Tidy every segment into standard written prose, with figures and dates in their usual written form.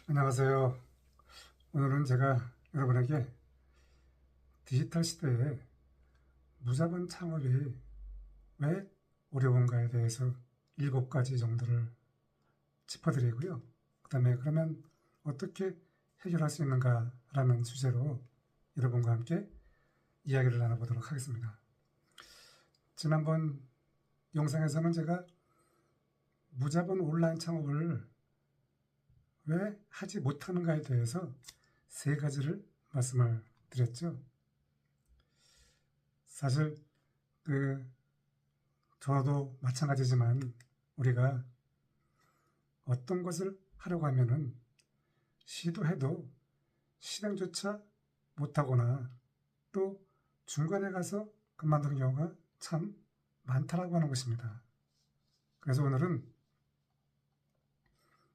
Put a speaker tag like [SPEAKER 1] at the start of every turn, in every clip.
[SPEAKER 1] 안녕하세요. 오늘은 제가 여러분에게 디지털 시대에 무자본 창업이 왜 어려운가에 대해서 7가지 정도를 짚어드리고요. 그 다음에 그러면 어떻게 해결할 수 있는가라는 주제로 여러분과 함께 이야기를 나눠보도록 하겠습니다. 지난번 영상에서는 제가 무자본 온라인 창업을 왜 하지 못하는가에 대해서 3가지를 말씀을 드렸죠. 사실 저도 마찬가지지만 우리가 어떤 것을 하려고 하면은 시도해도 실행조차 못하거나 또 중간에 가서 그만두는 경우가 참 많다라고 하는 것입니다. 그래서 오늘은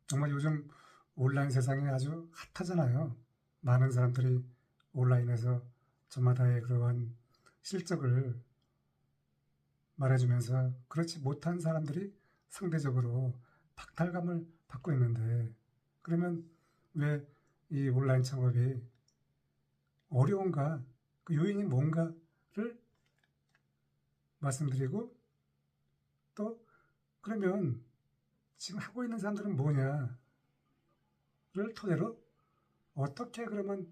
[SPEAKER 1] 정말 요즘 온라인 세상이 아주 핫하잖아요. 많은 사람들이 온라인에서 저마다의 그러한 실적을 말해주면서 그렇지 못한 사람들이 상대적으로 박탈감을 받고 있는데, 그러면 왜 이 온라인 창업이 어려운가, 그 요인이 뭔가를 말씀드리고, 또 그러면 지금 하고 있는 사람들은 뭐냐를 토대로 어떻게 그러면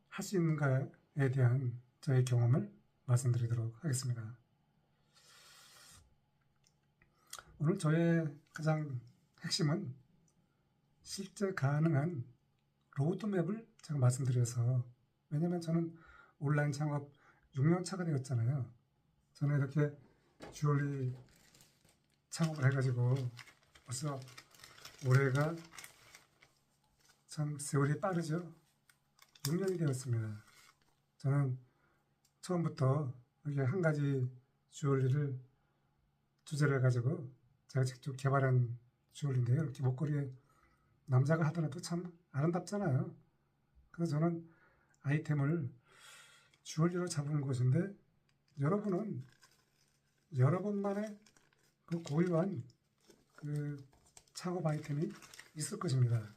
[SPEAKER 1] 할 수 있는가에 대한 저의 경험을 말씀드리도록 하겠습니다. 오늘 저의 가장 핵심은 실제 가능한 로드맵을 제가 말씀드려서, 왜냐면 저는 온라인 창업 6년 차가 되었잖아요. 저는 이렇게 주얼리 창업을 해가지고 벌써 올해가 참 세월이 빠르죠. 6년이 되었습니다. 저는 처음부터 이렇게 한 가지 주얼리를 주제를 해가지고 제가 직접 개발한 주얼리인데요. 이렇게 목걸이에 남자가 하더라도 참 아름답잖아요. 그래서 저는 아이템을 주얼리로 잡은 것인데, 여러분은 여러분만의 그 고유한 그 창업 아이템이 있을 것입니다.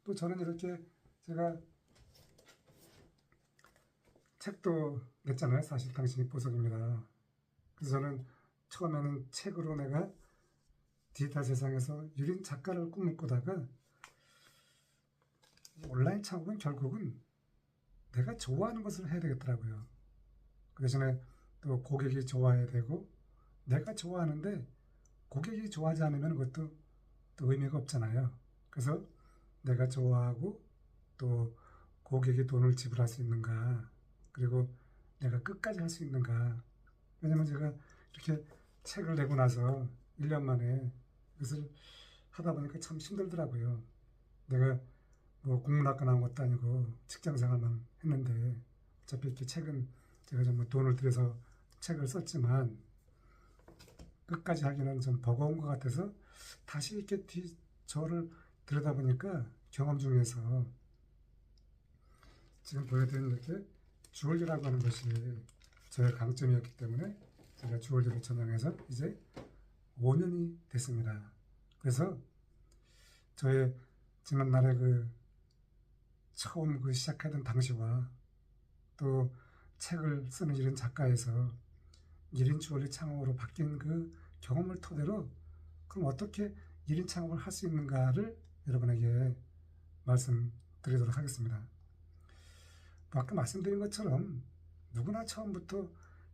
[SPEAKER 1] 또 저는 이렇게 제가 책도 냈잖아요. 사실 당신이 보석입니다. 그래서 저는 처음에는 책으로 내가 디지털 세상에서 유린 작가를 꿈을 꾸다가 온라인 창업은 결국은 내가 좋아하는 것을 해야 되겠더라고요. 그 대신에 또 고객이 좋아해야 되고, 내가 좋아하는데 고객이 좋아하지 않으면 그것도 또 의미가 없잖아요. 그래서 내가 좋아하고 또 고객이 돈을 지불할 수 있는가, 그리고 내가 끝까지 할 수 있는가. 왜냐면 제가 이렇게 책을 내고 나서 1년 만에 이것을 하다 보니까 참 힘들더라고요. 내가 뭐 국문학과 나온 것도 아니고 직장 생활만 했는데, 어차피 이렇게 책은 제가 정말 돈을 들여서 책을 썼지만 끝까지 하기는 좀 버거운 것 같아서 다시 이렇게 저를 들여다보니까 경험 중에서 지금 보여드린 이렇게 주얼리라고 하는 것이 저의 강점이었기 때문에 제가 주얼리를 전향해서 이제 5년이 됐습니다. 그래서 저의 지난날에 처음 시작하던 당시와 또 책을 쓰는 1인 작가에서 1인 주얼리 창업으로 바뀐 그 경험을 토대로 그럼 어떻게 1인 창업을 할 수 있는가를 여러분에게 말씀드리도록 하겠습니다. 아까 말씀드린 것처럼 누구나 처음부터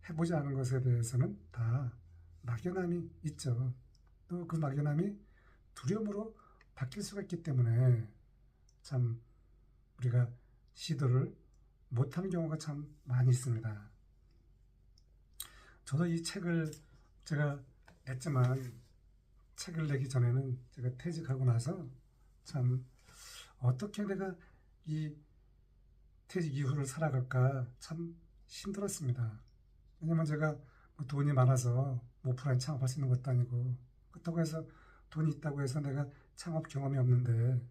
[SPEAKER 1] 해보지 않은 것에 대해서는 다 막연함이 있죠. 또 그 막연함이 두려움으로 바뀔 수가 있기 때문에 참 우리가 시도를 못하는 경우가 참 많이 있습니다. 저도 이 책을 제가 냈지만, 책을 내기 전에는 제가 퇴직하고 나서 참 어떻게 내가 이 퇴직 이후를 살아갈까 참 힘들었습니다. 왜냐면 제가 뭐 돈이 많아서 오프라인 창업할 수 있는 것도 아니고, 그렇다고 해서 돈이 있다고 해서 내가 창업 경험이 없는데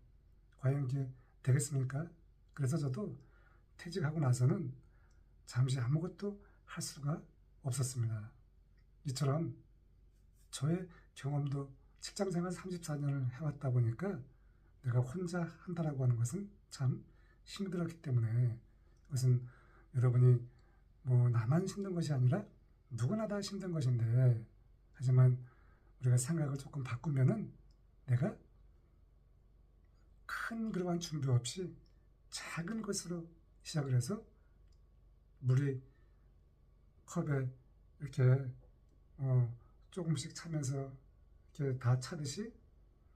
[SPEAKER 1] 과연 이게 되겠습니까? 그래서 저도 퇴직하고 나서는 잠시 아무것도 할 수가 없었습니다. 이처럼 저의 경험도 직장생활 34년을 해왔다 보니까 내가 혼자 한다라고 하는 것은 참 힘들었기 때문에, 그것은 여러분이 뭐 나만 힘든 것이 아니라 누구나 다 힘든 것인데, 하지만 우리가 생각을 조금 바꾸면은 내가 큰 그러한 준비 없이 작은 것으로 시작을 해서 물이 컵에 이렇게 조금씩 차면서 이렇게 다 차듯이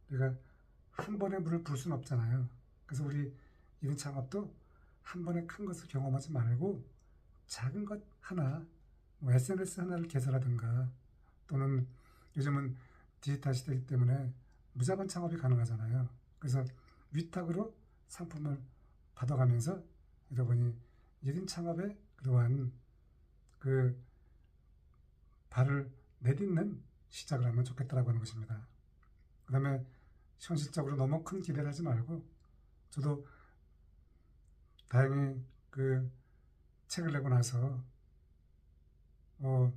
[SPEAKER 1] 우리가 한 번에 물을 부을 수는 없잖아요. 그래서 우리 이런 창업도 한 번에 큰 것을 경험하지 말고 작은 것 하나, 뭐 SNS 하나를 개설하든가, 또는 요즘은 디지털 시대이기 때문에 무자본 창업이 가능하잖아요. 그래서 위탁으로 상품을 받아가면서 여러분이 1인 창업에 그러한 그 발을 내딛는 시작을 하면 좋겠다라고 하는 것입니다. 그 다음에 현실적으로 너무 큰 기대를 하지 말고, 저도 다행히 그 책을 내고 나서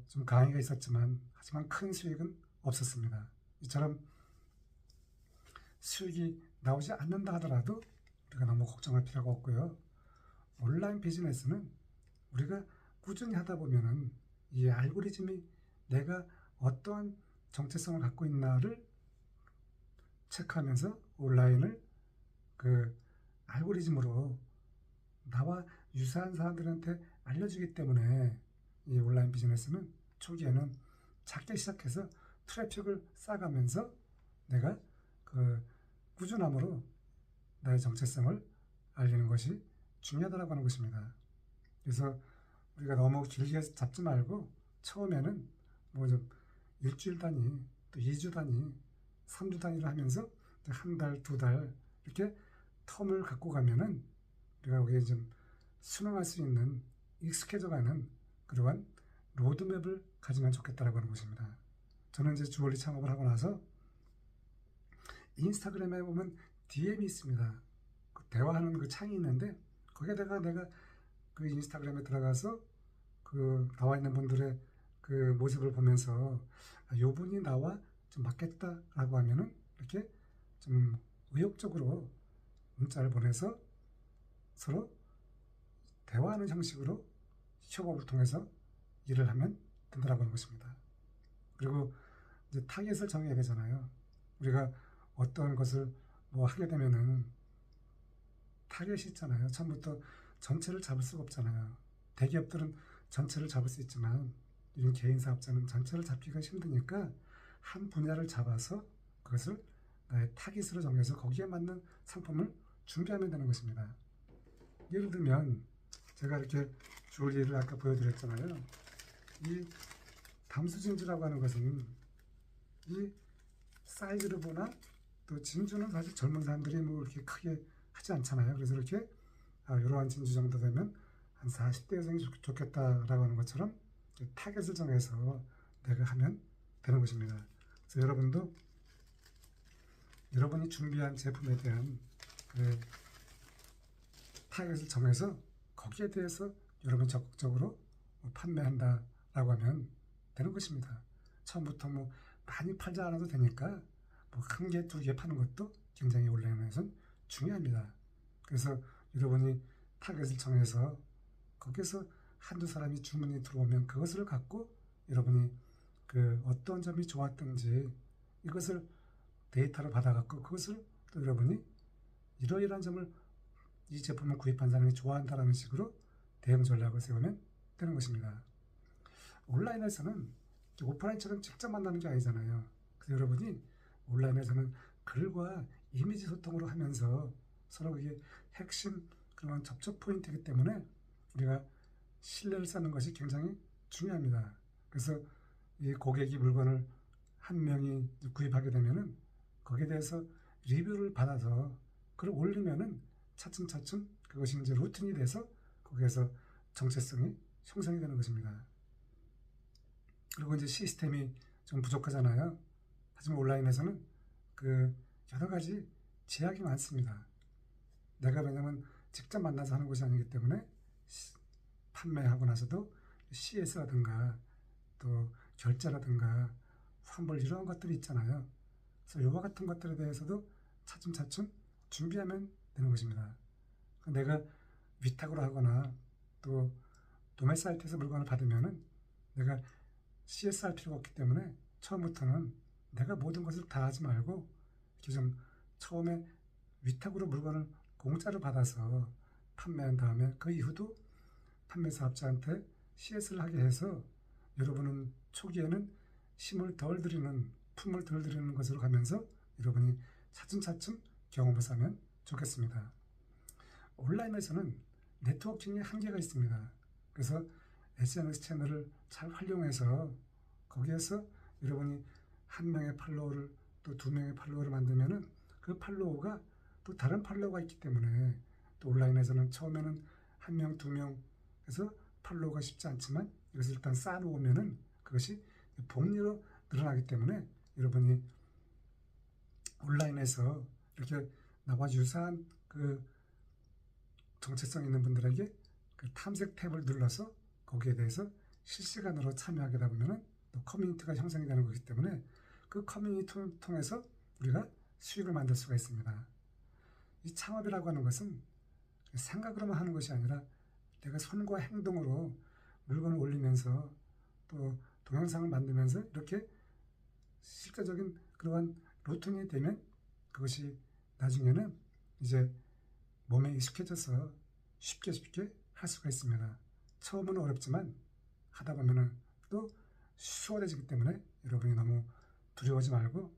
[SPEAKER 1] 좀 강의가 있었지만, 하지만 큰 수익은 없었습니다. 이처럼 수익이 나오지 않는다 하더라도 우리가 너무 걱정할 필요가 없고요. 온라인 비즈니스는 우리가 꾸준히 하다 보면은 이 알고리즘이 내가 어떠한 정체성을 갖고 있나를 체크하면서 온라인을 그 알고리즘으로 나와 유사한 사람들한테 알려주기 때문에, 이 온라인 비즈니스는 초기에는 작게 시작해서 트래픽을 쌓아가면서 내가 그 꾸준함으로 나의 정체성을 알리는 것이 중요하다고 하는 것입니다. 그래서 우리가 너무 길게 잡지 말고 처음에는 뭐 좀 일주일 단위, 또 2주 단위, 3주 단위로 하면서 한 달, 2달 이렇게 텀을 갖고 가면은 우리가 거기에 좀 순응할 수 있는, 익숙해져가는 그러한 로드맵을 가지면 좋겠다라고 하는 것입니다. 저는 이제 주얼리 창업을 하고 나서 인스타그램에 보면 DM이 있습니다. 그 대화하는 그 창이 있는데, 거기에다가 내가 그 인스타그램에 들어가서 그 나와 있는 분들의 그 모습을 보면서 요 분이 나와 좀 맞겠다라고 하면은 이렇게 좀 의욕적으로 문자를 보내서 서로 대화하는 형식으로 협업을 통해서 일을 하면 된다라고 하는 것입니다. 그리고 이제 타겟을 정해야 되잖아요. 우리가 어떤 것을 뭐 하게 되면은 타겟이 있잖아요. 처음부터 전체를 잡을 수가 없잖아요. 대기업들은 전체를 잡을 수 있지만 이런 개인 사업자는 전체를 잡기가 힘드니까 한 분야를 잡아서 그것을 나의 타깃으로 정해서 거기에 맞는 상품을 준비하면 되는 것입니다. 예를 들면 제가 이렇게 주얼리를 아까 보여드렸잖아요. 이 담수진주라고 하는 것은 이 사이즈를 보나, 또 진주는 사실 젊은 사람들이 뭐 이렇게 크게 하지 않잖아요. 그래서 이렇게 이러한 진주 정도 되면 한 40대 여성이 좋겠다라고 하는 것처럼 타겟을 정해서 내가 하면 되는 것입니다. 그래서 여러분도 여러분이 준비한 제품에 대한 그 타겟을 정해서 거기에 대해서 여러분이 적극적으로 판매한다라고 하면 되는 것입니다. 처음부터 뭐 많이 팔지 않아도 되니까 뭐 한 개, 두 개 파는 것도 굉장히 온라인에서는 중요합니다. 그래서 여러분이 타겟을 정해서 거기서 한두 사람이 주문이 들어오면 그것을 갖고 여러분이 그 어떤 점이 좋았던지 이것을 데이터를 받아갖고 그것을 또 여러분이 이러이러한 점을 이 제품을 구입한 사람이 좋아한다라는 식으로 대응 전략을 세우면 되는 것입니다. 온라인에서는 오프라인처럼 직접 만나는 게 아니잖아요. 그래서 여러분이 온라인에서는 글과 이미지 소통으로 하면서 서로 그게 핵심 그런 접촉 포인트이기 때문에 우리가 신뢰를 쌓는 것이 굉장히 중요합니다. 그래서 이 고객이 물건을 한 명이 구입하게 되면은 거기에 대해서 리뷰를 받아서 글을 올리면은 차츰차츰 그것이 이제 루틴이 돼서 거기에서 정체성이 형성이 되는 것입니다. 그리고 이제 시스템이 좀 부족하잖아요. 하지만 온라인에서는 그 여러 가지 제약이 많습니다. 내가 왜냐면 직접 만나서 하는 것이 아니기 때문에 판매하고 나서도 CS라든가 또 결제라든가 환불 이런 것들이 있잖아요. 그래서 이와 같은 것들에 대해서도 차츰차츰 준비하면 되는 것입니다. 내가 위탁으로 하거나 또 도매 사이트에서 물건을 받으면은 내가 CS할 필요가 없기 때문에 처음부터는 내가 모든 것을 다 하지 말고 이렇게 좀 처음에 위탁으로 물건을 공짜로 받아서 판매한 다음에 그 이후도 판매 사업자한테 CS를 하게 해서 여러분은 초기에는 힘을 덜 들이는, 품을 덜 들이는 것으로 가면서 여러분이 차츰차츰 경험을 쌓으면 좋겠습니다. 온라인에서는 네트워킹에 한계가 있습니다. 그래서 SNS 채널을 잘 활용해서 거기에서 여러분이 한 명의 팔로워를 또 두 명의 팔로워를 만들면은 그 팔로워가 또 다른 팔로워가 있기 때문에 또 온라인에서는 처음에는 한 명, 두 명에서 팔로워가 쉽지 않지만 이것을 일단 쌓아놓으면은 그것이 복리로 늘어나기 때문에 여러분이 온라인에서 이렇게 나와 유사한 그 정체성 있는 분들에게 그 탐색 탭을 눌러서 거기에 대해서 실시간으로 참여하게 되다 보면은 또 커뮤니티가 형성이 되는 거기 때문에 그 커뮤니티를 통해서 우리가 수익을 만들 수가 있습니다. 이 창업이라고 하는 것은 생각으로만 하는 것이 아니라 내가 손과 행동으로 물건을 올리면서 또 동영상을 만들면서 이렇게 실제적인 그러한 루틴이 되면 그것이 나중에는 이제 몸에 익숙해져서 쉽게 할 수가 있습니다. 처음은 어렵지만 하다 보면은 또 수월해지기 때문에 여러분이 너무 두려워하지 말고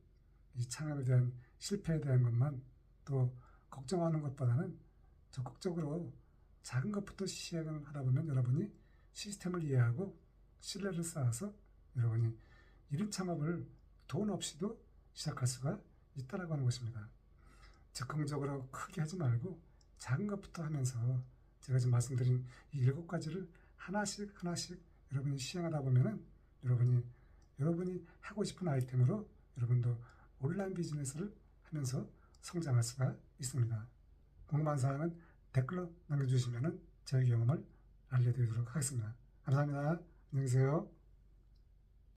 [SPEAKER 1] 이 창업에 대한 실패에 대한 것만 또 걱정하는 것보다는 적극적으로 작은 것부터 시행을 하다 보면 여러분이 시스템을 이해하고 신뢰를 쌓아서 여러분이 이런 창업을 돈 없이도 시작할 수가 있다라고 하는 것입니다. 즉흥적으로 크게 하지 말고 작은 것부터 하면서 제가 지금 말씀드린 이 7가지를 하나씩 여러분이 시행하다 보면은 여러분이 하고 싶은 아이템으로 여러분도 온라인 비즈니스를 하면서 성장할 수가 있습니다. 궁금한 사항은 댓글로 남겨주시면은 저희 경험을 알려드리도록 하겠습니다. 감사합니다. 안녕히 계세요.